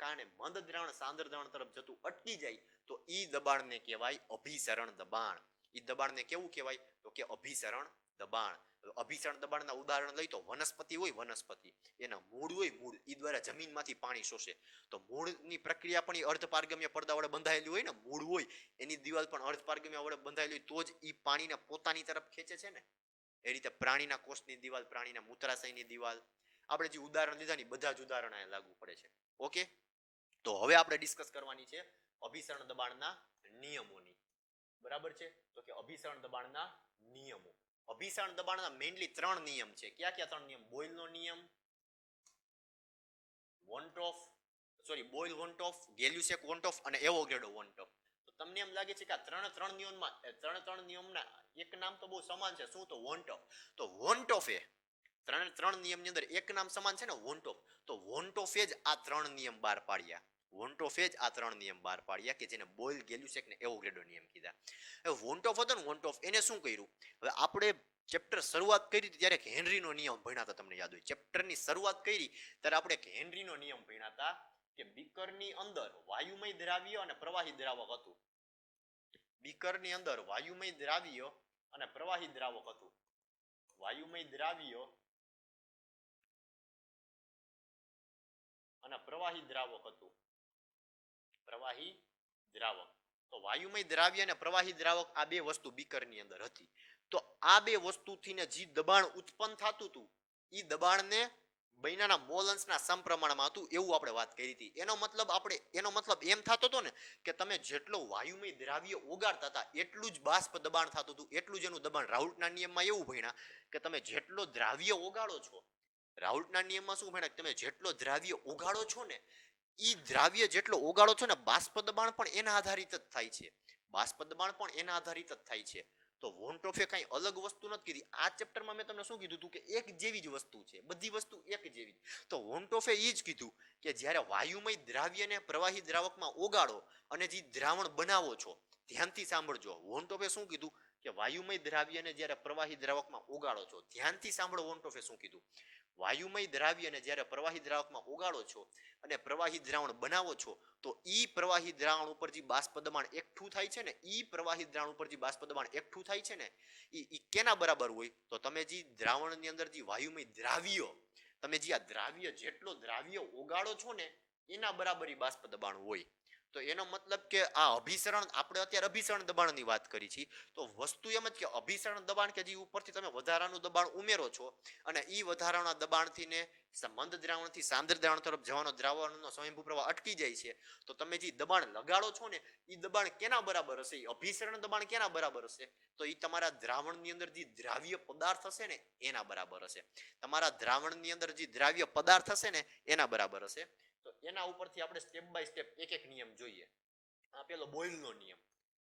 કારણે મંદ દ્રાવણ સાંદ્ર દ્રાવણ તરફ જતું અટકી જાય, તો ઈ દબાણને કહેવાય અભિસરણ દબાણ. ઈ દબાણને કેવું કહેવાય? તો કે અભિસરણ દબાણ. અભિસરણ દબાણના ઉદાહરણ લઈ તો વનસ્પતિ હોય, વનસ્પતિ એના મૂળ હોય, મૂળ ઈ દ્વારા જમીનમાંથી પાણી શોષે. તો મૂળની પ્રક્રિયા પણ એ અર્ધ પારગમ્ય પડદા વડે બંધાયેલી હોય ને, મૂળ હોય એની દિવાલ પણ અર્ધ પારગમ્ય વડે બંધાયેલી હોય, તો જ ઈ પાણીને પોતાની તરફ ખેંચે છે ને. એ રીતે પ્રાણીના કોષની દિવાલ, પ્રાણીના મૂત્રાશયની દિવાલ, આપણે જે ઉદાહરણ લીધા ને બધા જ ઉદાહરણ અહીંયા લાગુ પડે છે. ઓકે, તો હવે આપણે ડિસ્કસ કરવાની છે અભિસરણ દબાણના નિયમોની. બરાબર છે? તો કે અભિસરણ દબાણના નિયમો. અભિસરણ દબાણના મેઇનલી 3 નિયમ છે. ક્યાં ક્યાં 3 નિયમ? બોયલનો નિયમ, બોયલ વોન્ટોફ, ગેલ્યુસેક વોન્ટોફ અને એવોગાડ્રો વોન્ટોફ. તો તમને એમ લાગે છે કે આ ત્રણ નિયમમાં ત્રણ નિયમના એક નામ તો બહુ સમાન છે. શું? તો વોન્ટોફ. તો વોન્ટોફ એ ત્રણ નિયમની અંદર એક નામ સમાન છે ને, વોન્ટોફ. તો વોન્ટોફે જ આ 3 નિયમ બહાર પાડ્યા. વોન્ટોફે જ આ 3 નિયમ બહાર પાડ્યા કે જેને બોયલ, ગેલ્યુસેક ને એવોગાડ્રો નિયમ કીધા. હવે વોન્ટોફ હતો ને, વોન્ટોફ એને શું કર્યું? હવે આપણે ચેપ્ટર શરૂઆત કરી ત્યારે એક હેનરીનો નિયમ ભણ્યા હતા, તમને યાદ હોય. ચેપ્ટરની શરૂઆત કરી ત્યારે આપણે એક હેનરીનો નિયમ ભણ્યા હતા કે બીકરની અંદર વાયુમય દ્રાવ્ય અને પ્રવાહી દ્રાવક હતું. બીકરની અંદર વાયુમય દ્રાવ્ય અને પ્રવાહી દ્રાવક હતું. વાયુમય દ્રાવ્ય અને પ્રવાહી દ્રાવક હતું. પ્રવાહી દ્રાવક. તો વાયુમય દ્રાવ્ય અને પ્રવાહી દ્રાવક આ બે વસ્તુ બીકરની અંદર હતી. તો આ બે વસ્તુથી ને જે દબાણ ઉત્પન્ન થતું હતું એ દબાણને બૈનાના મોલ અંશના સમપ્રમાણમાં હતું એવું આપણે વાત કરી હતી. એનો મતલબ એમ થતો હતો ને કે તમે જેટલો વાયુમય દ્રાવ્ય ઓગાળતા હતા એટલું જ બાષ્પ દબાણ થતું હતું. એટલું જ એનું દબાણ. રાઉલ્ટના નિયમમાં એવું ભણ્યા કે તમે જેટલો દ્રાવ્ય ઓગાળો છો, રાઉલ્ટના નિયમમાં શું ભણ્યા? તમે જેટલો દ્રાવ્ય ઓગાળો છો ને ઈ દ્રાવ્ય જેટલો ઓગાળો છો ને બાષ્પ દબાણ પણ એના આધારિત જ થાય છે. બાષ્પ દબાણ પણ એના આધારિત જ થાય છે. તો વોન્ટોફે કાંઈ અલગ વસ્તુ નથી કીધી. આ ચેપ્ટરમાં મેં તમને શું કીધું હતું કે એક જેવી જ વસ્તુ છે, બધી વસ્તુ એક જેવી. તો વોન્ટોફે એ જ કીધું કે જ્યારે વાયુમય દ્રાવ્યને પ્રવાહી દ્રાવકમાં ઓગાળો અને જે દ્રાવણ બનાવો છો, ધ્યાનથી સાંભળજો. વોન્ટોફે શું કીધું કે વાયુમય દ્રાવ્યને જ્યારે પ્રવાહી દ્રાવકમાં ઓગાળો છો, ધ્યાનથી સાંભળો વોન્ટોફે શું કીધું. વાયુમય દ્રાવ્યને જ્યારે પ્રવાહી દ્રાવકમાં ઓગાળો છો અને પ્રવાહી દ્રાવણ બનાવો છો, તો ઈ પ્રવાહી દ્રાવણ ઉપર જે બાષ્પ દબાણ એકઠું થાય છે ને, ઈ પ્રવાહી દ્રાવણ ઉપર જે બાષ્પ દબાણ એકઠું થાય છે ને, ઈ કેના બરાબર હોય? તો તમે જે દ્રાવણની અંદર જે વાયુમય દ્રાવ્ય, તમે જે આ દ્રાવ્ય જેટલો દ્રાવ્ય ઓગાળો છો ને, એના બરાબર ઈ બાષ્પ દબાણ હોય. તો એનો મતલબ કે આ અભિસરણ, આપણે અત્યારે અભિસરણ દબાણની વાત કરી છે, તો વસ્તુ એમ જ કે અભિસરણ દબાણ કે જે ઉપરથી તમે વધારાનું દબાણ ઉમેરો છો અને ઈ વધારાના દબાણથી ને મંદ દ્રાવણથી સાંદ્ર દ્રાવણ તરફ જવાનો દ્રાવણનો સ્વયંભૂ પ્રવાહ અટકી જાય છે. તો તમે જે દબાણ લગાડો છો ને, એ દબાણ કેના બરાબર હશે? અભિસરણ દબાણ કેના બરાબર હશે? તો એ તમારા દ્રાવણની અંદર જે દ્રાવ્ય પદાર્થ હશે ને એના બરાબર હશે. તમારા દ્રાવણની અંદર જે દ્રાવ્ય પદાર્થ હશે ને એના બરાબર હશે. તો એના ઉપરથી આપણે સ્ટેપ બાય સ્ટેપ એક એક નિયમ જોઈએ. આ પેલો બોયલનો નિયમ.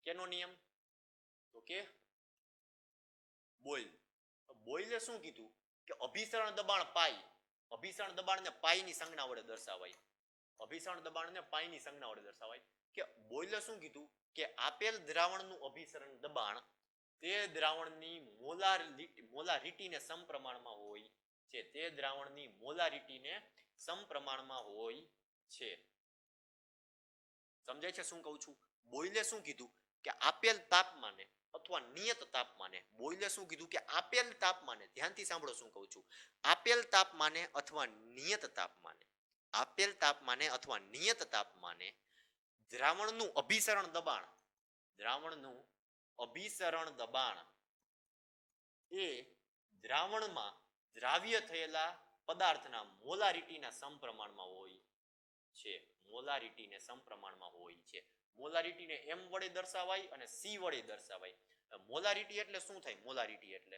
કેનો નિયમ? તો કે બોયલ. બોયલે શું કીધું કે અભિસરણ દબાણ પાઈ, અભિસરણ દબાણને પાઈની સંજ્ઞા વડે દર્શાવાય. અભિસરણ દબાણને પાઈની સંજ્ઞા વડે દર્શાવાય. કે બોયલે શું કીધું કે આપેલ દ્રાવણનું અભિસરણ દબાણ તે દ્રાવણની મોલારિટીને સમપ્રમાણમાં હોય છે. તે દ્રાવણની મોલારિટીને સમપ્રમાણમાં હોય છે. સમજાય છે શું કહું છું? બોયલે શું કીધું કે આપેલ તાપમાને અથવા નિયત તાપમાને, બોયલે શું કીધું કે આપેલ તાપમાને, ધ્યાનથી સાંભળો શું કહું છું, આપેલ તાપમાને અથવા નિયત તાપમાને, આપેલ તાપમાને અથવા નિયત તાપમાને દ્રાવણનું અભિસરણ દબાણ, દ્રાવણનું અભિસરણ દબાણ એ દ્રાવણમાં દ્રાવ્ય થયેલા પદાર્થના મોલારિટીના સમપ્રમાણમાં હોય છે. મોલારિટીને સમપ્રમાણમાં હોય છે. મોલારિટીને m વડે દર્શાવાય અને c વડે દર્શાવાય. મોલારિટી એટલે શું થાય? મોલારિટી એટલે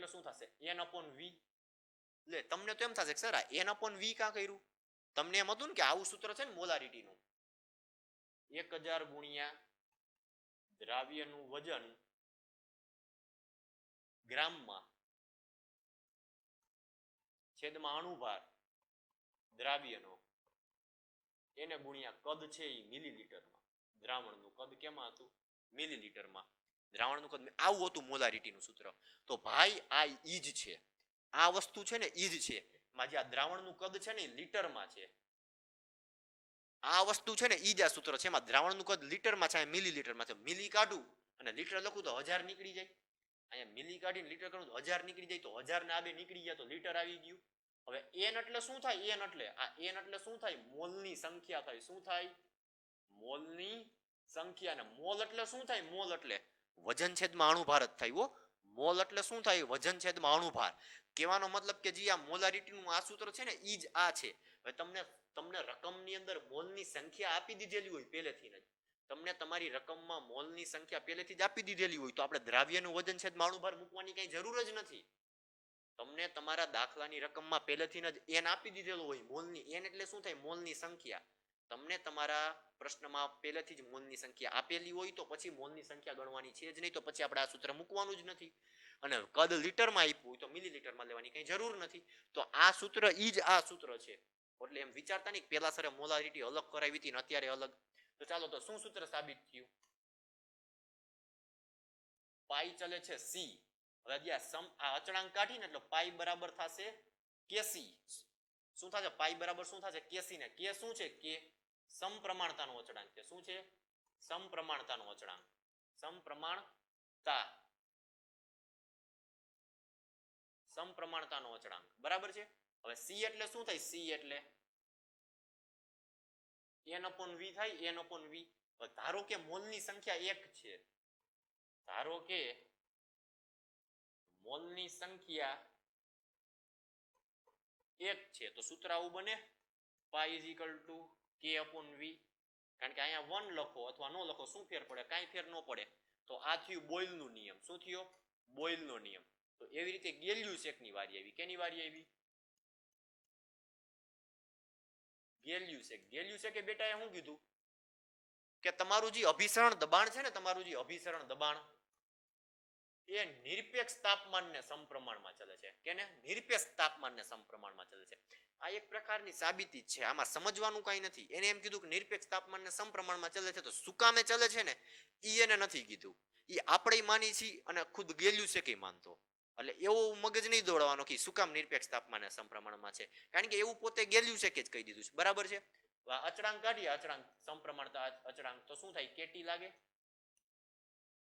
શું થશે? n/v. એટલે તમને તો એમ થશે કે સર આ n/v કાં કર્યું? તમને એમ હતું ને કે આવું સૂત્ર છે ને મોલારિટીનું, 1000 ગુણ્યા દ્રાવ્યનું વજન ગ્રામમાં છેદમાં અણુભાર દ્રાવ્યનો, એને ગુણ્યા કદ છે એ મિલીલીટરમાં. દ્રાવણનું કદ કેમાં હતું? મિલીલીટરમાં. દ્રાવણનું કદ આવું હતું મોલારિટીનું સૂત્ર. તો ભાઈ આ ઈ જ છે, આ વસ્તુ છે ને ઈ જ છે. માં જે આ દ્રાવણનું કદ છે ને એ લીટરમાં છે. આ વસ્તુ છે ને ઈ જ આ સૂત્ર છે. એમાં દ્રાવણનું કદ લીટરમાં છે, મિલીલીટરમાં છે. મિલી કાઢું અને લીટર લખું તો 1000 નીકળી જાય. અહીંયા મિલી કાઢીને લીટર કરું તો 1000 નીકળી જાય. તો 1000 ને આ બે નીકળી ગયા તો લીટર આવી ગયું. હવે n એટલે શું થાય? n એટલે આ n એટલે શું થાય? મોલની સંખ્યા થાય. શું થાય? મોલની સંખ્યા. ને મોલ એટલે શું થાય? મોલ એટલે વજન છેદમાં અણુભાર જ થાય. હો, મોલ એટલે શું થાય? વજન છેદમાં અણુભાર. કહેવાનો મતલબ કે જે આ મોલારિટીનું આ સૂત્ર છે ને ઈ જ આ છે. હવે તમને રકમની અંદર મોલની સંખ્યા આપી દીધેલી હોય પહેલેથી જ, તમને તમારી રકમમાં મોલની સંખ્યા પહેલેથી જ આપી દીધેલી હોય તો આપણે દ્રાવ્યનું વજન છેદમાં અણુભાર મૂકવાની કઈ જરૂર જ નથી. તમને તમારા દાખલાની રકમમાં પહેલેથી જ n આપી દીધેલો હોય. મોલની n એટલે શું થાય? મોલની સંખ્યા. તમને તમારા પ્રશ્નમાં પહેલેથી જ મોલની સંખ્યા આપેલી હોય તો પછી મોલની સંખ્યા ગણવાની છે જ નહીં. તો પછી આપણે આ સૂત્ર મૂકવાનું જ નથી. અને કદ લીટરમાં આપ્યું હોય તો મિલીલીટરમાં લેવાની કઈ જરૂર નથી. તો આ સૂત્ર ઈ જ આ સૂત્ર છે. એટલે એમ વિચારતા નહીં પેલા સરે મોલારિટી અલગ કરાવી હતી ને અત્યારે અલગ. તો ચાલો, તો શું સૂત્ર સાબિત થયું? પાઈ ચલે છે c. હવે આ અચળાંક કાઢીને એટલે પાઈ બરાબર થશે kc. શું થશે? પાઈ બરાબર શું થશે? kc. ને k શું છે? k સમપ્રમાણતાનો અચળાંક છે. શું છે? સમપ્રમાણતાનો અચળાંક. સમપ્રમાણતાનો અચળાંક બરાબર છે. હવે c એટલે શું થાય? c એટલે n/v થાય. n/v. ધારો કે મોલની સંખ્યા 1 છે. ધારો કે મોલની સંખ્યા 1 છે તો સૂત્ર આવું બને, પાઈ k/v. કારણ કે અહીંયા 1 લખો અથવા નો લખો શું ફેર પડે? કાંઈ ફેર ન પડે. તો આ થયું બોયલનો નિયમ. શું થયો? બોયલનો નિયમ. તો એવી રીતે ગેલ્યુસેકની વારી આવી. કેની વારી આવી? ગેલ્યુસેક. ગેલ્યુસેકે બેટા એ શું કીધું કે તમારું જે અભિસરણ દબાણ છે ને, તમારું જે અભિસરણ દબાણ એ નિરપેક્ષ તાપમાનને સમપ્રમાણમાં ચાલે છે. કેને? નિરપેક્ષ તાપમાનને સમપ્રમાણમાં ચાલે છે. આ એક પ્રકારની સાબિતી છે, આમાં સમજવાનું કઈ નથી. એને એમ કીધું કે નિરપેક્ષ તાપમાનને સમપ્રમાણમાં ચાલે છે, તો શું કામે ચાલે છે ને ઈ એને નથી કીધું. ઈ આપણે માની છીએ અને ખુદ ગેલ્યું છે કે માનતો. એટલે એવો મગજ નહીં દોડવાનો કે શું કામ નિરપેક્ષ તાપમાનને સમપ્રમાણમાં છે, કારણ કે એવું પોતે ગેલ્યું છે કે જ કહી દીધું છે. બરાબર છે. અચળાંક કાઢીએ, અચળાંક સમપ્રમાણતા અચળાંક તો શું થાય? કેટી લાગે.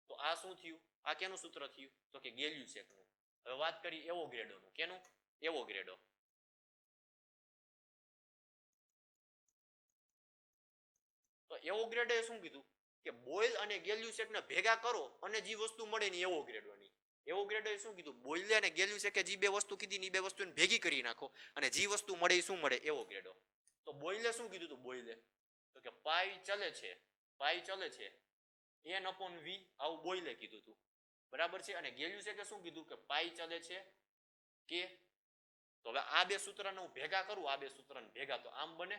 તો આ શું થયું? આ કેનું સૂત્ર થયું? તો કે ગેલ્યું સેકનું. હવે વાત કરી એવોગ્રેડોનું. કેનું? એવોગ્રેડો. તો એવોગ્રેડોએ શું કીધું કે બોઇલ અને ગેલ્યુસેકને ભેગા કરો અને જે વસ્તુ મળે ને એવોગ્રેડોની. એવોગ્રેડોએ શું કીધું? બોઇલ અને ગેલ્યુસેકે જે બે વસ્તુ કીધી ને એ બે વસ્તુને ભેગી કરી નાખો અને જે વસ્તુ મળે એ શું મળે? એવોગ્રેડો. તો બોઇલે શું કીધું હતું? બોઇલે તો કે પાઈ ચલે છે, પાઈ ચલે છે n upon v, આવું બોઇલે કીધું હતું. બરાબર છે. અને ગેલ્યુસેકે શું કીધું કે પાઈ ચલે છે કે. તો હવે આ બે સૂત્રને હું ભેગા કરું, આ બે સૂત્રને ભેગા તો આમ બને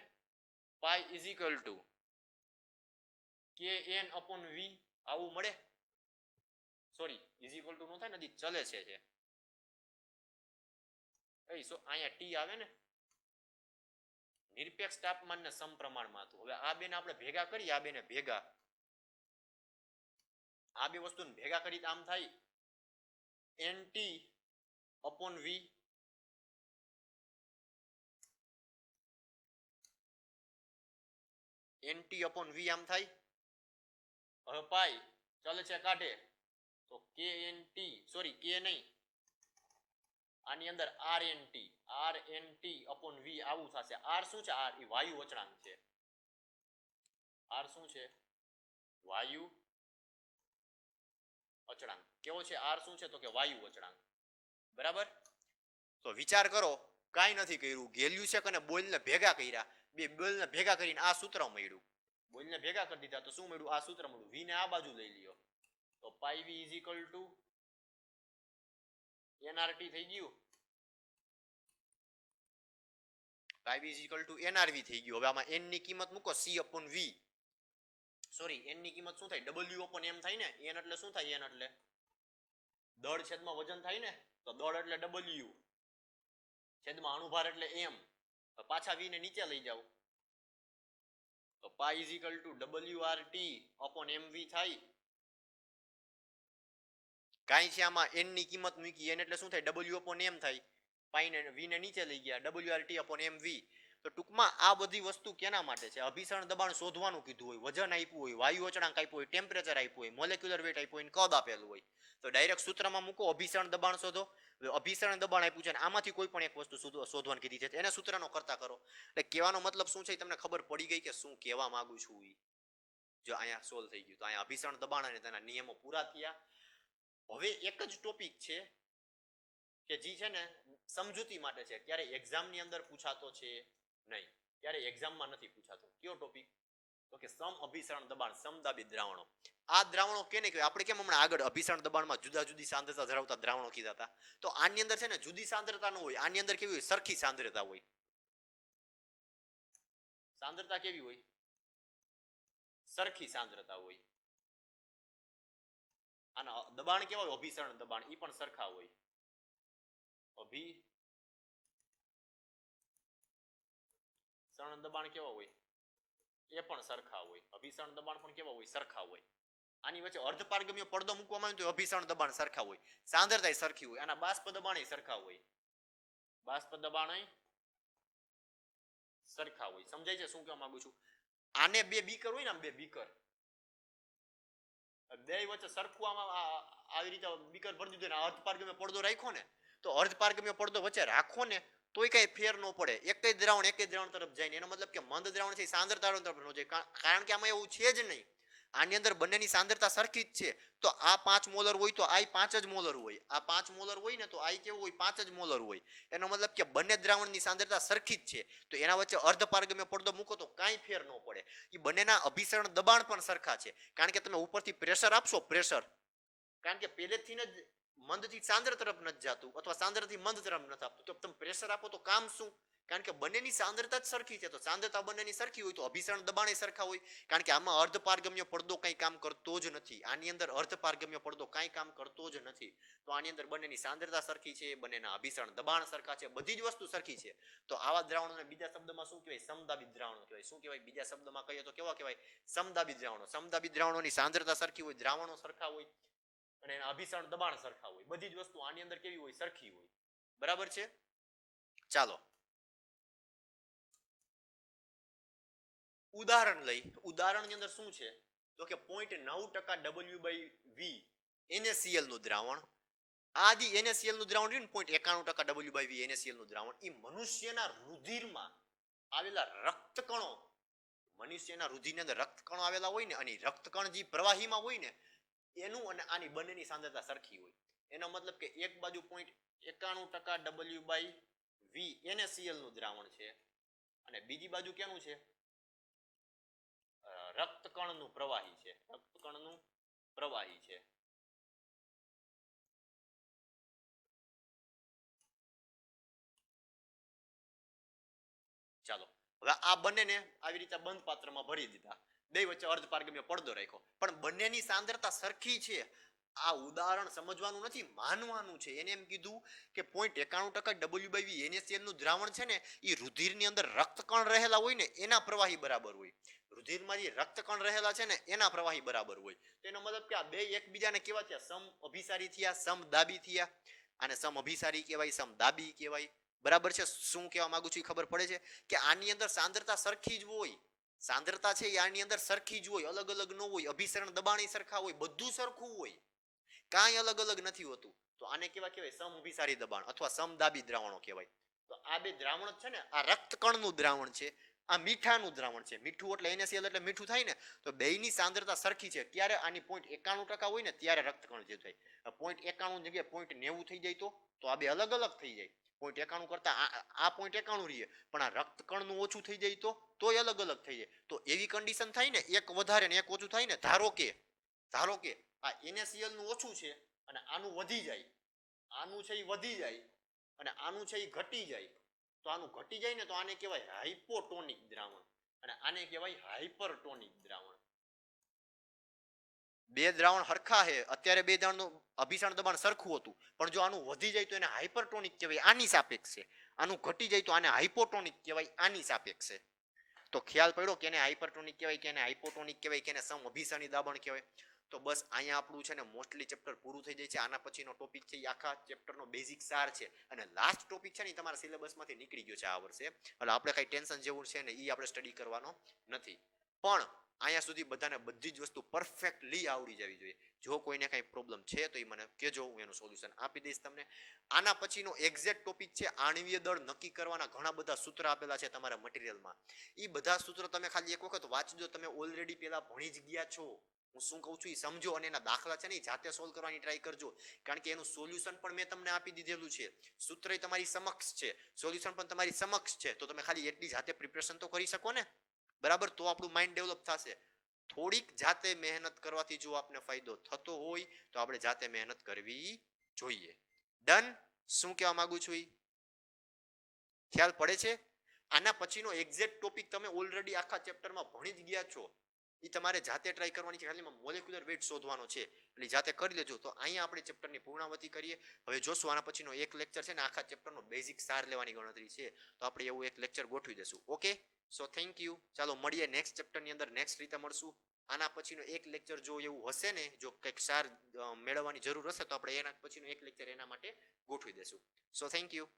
પાઈ is equal to kn upon v, આવું મળે. સોરી, ઇઝ ઇક્વલ ટુ નો થાય, નથી ચલે છે. અહીંયા ટી આવે ને, નિરપેક્ષ તાપમાનને સમપ્રમાણમાં હતું. હવે આ બેને આપણે ભેગા કરીએ, આ બેને ભેગા, આ બે વસ્તુને ભેગા કરી આમ થાય nt upon v, nt upon v આમ થાય. હવે પાઈ ચાલે છે કાઢે તો knt, સોરી k નહીં, આની અંદર rnt upon v આવું થશે. r શું છે? r એ વાયુ અચળાંક છે. r શું છે? વાયુ અચળાંક. કેવો છે? r શું છે? તો કે વાયુ અચળાંક. બરાબર. તો વિચાર કરો, કાંઈ નથી કર્યું, ગેલ્યુસેક અને બોઇલને ભેગા કર્યા, બે બોઇલને ભેગા કરીને આ સૂત્ર મળ્યું. બોઇલને ભેગા કરી દીધા તો શું મળ્યું? આ સૂત્ર મળ્યું. v ને આ બાજુ લઈ લ્યો તો પાઈ v is equal to nrt થઈ ગયું. પાઈ v is equal to nrv થઈ ગયું. હવે આમાં n ની કિંમત મૂકો, c upon v, sorry n ની કિંમત શું થાય? w upon m થાય ને. n એટલે શું થાય? n એટલે દળ છેદમાં વજન થાય ને, તો દળ એટલે w છેદમાં અણુભાર એટલે m. પાછા v ને નીચે લઈ જાઓ તો પાઈ is equal to wrt upon mv થાય. કાંઈ છે આમાં n ની કિંમત મૂકી, n એટલે શું થાય? w upon m થાય. પાઈ ને v ને નીચે લઈ ગયા, wrt upon mv. તો ટૂંકમાં આ બધી વસ્તુ કેના માટે છે? અભિસરણ દબાણ શોધવાનું કીધું હોય, વજન આપ્યું હોય, વાયુ અચળાંક આપ્યું હોય, ટેમ્પરેચર આપ્યું હોય, મોલેક્યુલર વેટ આપ્યું હોય, કદ આપેલું હોય, તો ડાયરેક્ટ સૂત્રમાં મૂકો, અભિસરણ દબાણ શોધો. અભિસરણ દબાણ આપ્યું છે અને આમાંથી કોઈ પણ એક વસ્તુ શોધવાની કીધી છે, એને સૂત્રનો કરતા કરો. એટલે કહેવાનો મતલબ શું છે તમને ખબર પડી ગઈ કે શું કહેવા માંગુ છું? જો અહીંયા સોલ્વ થઈ ગયું. તો અહીંયા અભિસરણ દબાણ અને તેના નિયમો પૂરા થયા. હવે એક જ ટોપિક છે કે જે છે ને સમજૂતી માટે છે, ક્યારે એક્ઝામની અંદર પૂછાતો છે નહીં, ક્યારે એક્ઝામમાં નથી પૂછાતો. કયો ટોપિક? તો કે સમ અભિસરણ દબાણ, સમદાબી દ્રાવણો. આ દ્રાવણો કેને કહેવાય? આપણે કેમ હમણાં આગળ અભિસરણ દબાણમાં જુદા જુદી સાંદ્રતા ધરાવતા દ્રાવણો કીધા હતા, તો આની અંદર છે ને જુદી સાંદ્રતા ન હોય, આની અંદર કેવી હોય? સરખી સાંદ્રતા હોય. સાંદ્રતા કેવી હોય? સરખી સાંદ્રતા હોય. આના દબાણ કેવા હોય? અભિસરણ દબાણ, એ પણ સરખા હોય. અભિસરણ દબાણ કેવા હોય? એ પણ સરખા હોય. અભિસરણ દબાણ પણ કેવા હોય? સરખા હોય. આની વચ્ચે અર્ધપારગમ્ય પડદો મૂકવામાં આવે તો અભિસરણ દબાણ સરખા હોય, સાંદ્રતા સરખી હોય. આના બાષ્પ દબાણ સરખા હોય, બાષ્પ દબાણ સરખા હોય. સમજાય છે શું કહેવા માંગુ છું? આને બે બીકર હોય ને, આમ બે બીકર, બે વચ્ચે સરખું આમાં આવી રીતે બીકર ભરી દીધું ને અર્ધપારગમ્ય પડદો રાખ્યો ને, તો અર્ધપારગમ્ય પડદો વચ્ચે રાખો ને તોય કઈ ફેર ન પડે. એક જ દ્રાવણ તરફ જાય ને. એનો મતલબ કે મંદ દ્રાવણ છે સાંદ્રતા તરફ ન જાય, કારણ કે આમાં એવું છે જ નહીં. આની અંદર બંનેની સાંદ્રતા સરખી જ છે. તો આ 5 મોલર હોય તો આ 5 જ મોલર હોય, આ 5 મોલર હોય ને તો આ કેવું હોય? 5 જ મોલર હોય. એનો મતલબ કે બંને દ્રાવણની સાંદ્રતા સરખી જ છે. તો એના વચ્ચે અર્ધપારગમ્ય પડદો મૂકો તો કાંઈ ફેર ન પડે. એ બંનેના અભિસરણ દબાણ પણ સરખા છે, કારણ કે તમે ઉપરથી પ્રેશર આપશો, પ્રેશર, કારણ કે પહેલેથી જ મંદથી સાંદ્ર તરફ નથી જતું અથવા સાંદ્રથી મંદ તરફ નથી આપતું, તો તમે પ્રેશર આપો તો કામ શું? કારણ કે બંનેની સાંદ્રતા જ સરખી છે. તો સાંદ્રતા બંનેની સરખી હોય તો અભિસરણ દબાણ સરખા હોય. કારણ કે આમાં અર્ધપારગમ્ય પડદો કંઈ કામ કરતો જ નથી. આની અંદર અર્ધપારગમ્ય પડદો કાંઈ કામ કરતો જ નથી. તો આની અંદર બંનેની સાંદ્રતા સરખી છે, બંનેના અભિસરણ દબાણ સરખા છે, બધી જ વસ્તુ સરખી છે. તો આવા દ્રાવણોને બીજા શબ્દમાં શું કહેવાય? સમદાબી દ્રાવણો કહેવાય. શું કહેવાય? બીજા શબ્દમાં કહીએ તો કેવા કહેવાય? સમદાબી દ્રાવણો. સમદાબી દ્રાવણોની સાંદ્રતા સરખી હોય, દ્રાવણો સરખા હોય અને એના અભિસરણ દબાણ સરખા હોય. બધી જ વસ્તુ આની અંદર કેવી હોય? સરખી હોય. બરાબર છે? ચાલો ઉદાહરણ લઈ. ઉદાહરણની અંદર શું છે તો કે 0.9% W/V NaCl નું દ્રાવણ. આ જે NaCl નું દ્રાવણ રહ્યું ને 0.91% W/V NaCl નું દ્રાવણ, એ મનુષ્યના રુધિરમાં આવેલા રક્તકણો, મનુષ્યના રુધિરની અંદર રક્તકણો આવેલા હોય ને, અને રક્તકણ જે પ્રવાહીમાં હોય ને એનું અને આની બંનેની સાંદ્રતા સરખી હોય. એનો મતલબ કે એક બાજુ 0.91% W/V NaCl નું દ્રાવણ છે અને બીજી બાજુ કેનું છે? રક્તકણનું પ્રવાહી છે. રક્તકણનું પ્રવાહી છે. ચાલો હવે આ બંનેને આવી રીતે બંધ પાત્રમાં ભરી દીધા, બે વચ્ચે અર્ધપારગમ્ય પડદો રાખ્યો, પણ બંનેની સાંદ્રતા સરખી છે. આ ઉદાહરણ સમજવાનું નથી, માનવાનું છે. એને એમ કીધું કે 0.91% W/V NaCl નું દ્રાવણ છે ને, એ રુધિરની અંદર રક્તકણ રહેલા હોય ને એના પ્રવાહી બરાબર હોય. રુધિરમાં જે રક્તકણ રહેલા છે ને એના પ્રવાહી બરાબર હોય. તેનો મતલબ કે આ બે એકબીજાને કેવા થયા? સમ અભિસારી થયા, સમદાબી થયા. અને સમ અભિસારી કહેવાય, સમદાબી કહેવાય. બરાબર છે? શું કહેવા માંગુ છું એ ખબર પડે છે કે આની અંદર સાંદ્રતા સરખી જ હોય. સાંદ્રતા છે એ આની અંદર સરખી જ હોય, અલગ અલગ ન હોય. અભિસરણ દબાણ સરખા હોય, બધું સરખું હોય, કાંઈ અલગ અલગ નથી હોતું. તો આને કેવા કહેવાય? સમ અભિસારી દબાણ અથવા સમદાબી દ્રાવણો કહેવાય. તો આ બે દ્રાવણ છે ને, આ રક્તકણનું દ્રાવણ છે, આ મીઠાનું દ્રાવણ છે. મીઠું એટલે NaCl એટલે મીઠું થાય ને, તો બેયની સાંદ્રતા સરખી છે. ક્યારે? આની 0.91% હોય ને ત્યારે રક્તકણ જે થાય. 0.91 જગ્યાએ 0.90 થઈ જાય તો આ બે અલગ અલગ થઈ જાય. 0.91 કરતા આ 0.91 રહીએ, પણ આ રક્તકણનું ઓછું થઈ જાય તો તોય અલગ અલગ થઈ જાય. તો એવી કન્ડિશન થાય ને, એક વધારે ને એક ઓછું થાય ને. ધારો કે આ NaCl નું ઓછું છે અને આનું વધી જાય, આનું છે એ વધી જાય અને આનું છે એ ઘટી જાય. તો આનું ઘટી જાય ને તો આને કહેવાય હાઇપોટોનિક દ્રાવણ અને આને કહેવાય હાઇપરટોનિક દ્રાવણ. બે દ્રાવણ હરખા છે, અત્યારે બે દ્રાવણનું અભિસરણ દબાણ સરખું હતું, પણ જો આનું વધી જાય તો એને હાઇપરટોનિક કહેવાય, આની સાપેક્ષે. આનું ઘટી જાય તો આને હાઇપોટોનિક કહેવાય, આની સાપેક્ષે. તો ખ્યાલ પડ્યો કે એને હાઇપરટોનિક કહેવાય, કે એને હાઇપોટોનિક કહેવાય, કે એને સમ અભિસરણી દાબણ કહેવાય. તો બસ અહીંયા આપણું છે ને મોસ્ટલી ચેપ્ટર પૂરું થઈ જાય છે. આના પછીનો ટોપિક છે એ આખા ચેપ્ટરનો બેઝિક સાર છે અને લાસ્ટ ટોપિક છે ને તમારા સિલેબસમાંથી નીકળી ગયો છે આ વર્ષે. એટલે આપણે કઈ ટેન્શન જેવું છે ને એ આપણે સ્ટડી કરવાનો નથી. પણ અહીંયા સુધી બધાને બધી જ વસ્તુ પરફેક્ટલી આવડી જવી જોઈએ. જો કોઈને કઈ પ્રોબ્લેમ છે તો એ મને કહેજો, હું એનું સોલ્યુશન આપી દઈશ તમને. આના પછીનો એક્ઝેક્ટ ટોપિક છે આણ્વીય દળ નક્કી કરવાના ઘણા બધા સૂત્ર આપેલા છે તમારા મટીરિયલમાં. એ બધા સૂત્રો તમે ખાલી એક વખત વાંચજો. તમે ઓલરેડી પેલા ભણી જ ગયા છો. હું શું કહું છું એ સમજો અને એના દાખલા છે ને જાતે સોલ્વ કરવાની ટ્રાય કરજો. કારણ કે એનું સોલ્યુશન પણ મેં તમને આપી દીધેલું છે, સૂત્ર તમારી સમક્ષ છે, સોલ્યુશન પણ તમારી સમક્ષ છે. તો તમે ખાલી એટલી જાતે પ્રિપરેશન તો કરી શકો ને. બરાબર? તો આપણું માઇન્ડ ડેવલપ થશે. થોડીક જાતે મહેનત કરવાથી જો આપને ફાયદો થતો હોય તો આપણે જાતે મહેનત કરવી જોઈએ. ડન? શું કહેવા માંગુ છું એ ખ્યાલ પડે છે? આના પછીનો એક્ઝેક્ટ ટોપિક તમે ઓલરેડી આખા ચેપ્ટરમાં ભણી જ ગયા છો. એ તમારે જાતે ટ્રાય કરવાની છે. ખાલી મોલેક્યુલર વેટ શોધવાનો છે, એટલે જાતે કરી લેજો. તો અહીંયા આપણે ચેપ્ટરની પૂર્ણાવતી કરીએ. હવે જોશું આના પછીનો એક લેક્ચર છે ને આખા ચેપ્ટરનો બેઝિક સાર લેવાની ગણતરી છે, તો આપણે એવું એક લેક્ચર ગોઠવી દેશું. Okay, so thank you. ચાલો મળીએ નેક્સ્ટ ચેપ્ટરની અંદર, નેક્સ્ટ રીતે મળશું. આના પછીનો એક લેક્ચર જો એવું હશે ને, જો કંઈક સાર મેળવવાની જરૂર હશે તો આપણે એના પછીનો એક લેક્ચર એના માટે ગોઠવી દેશું. So thank you.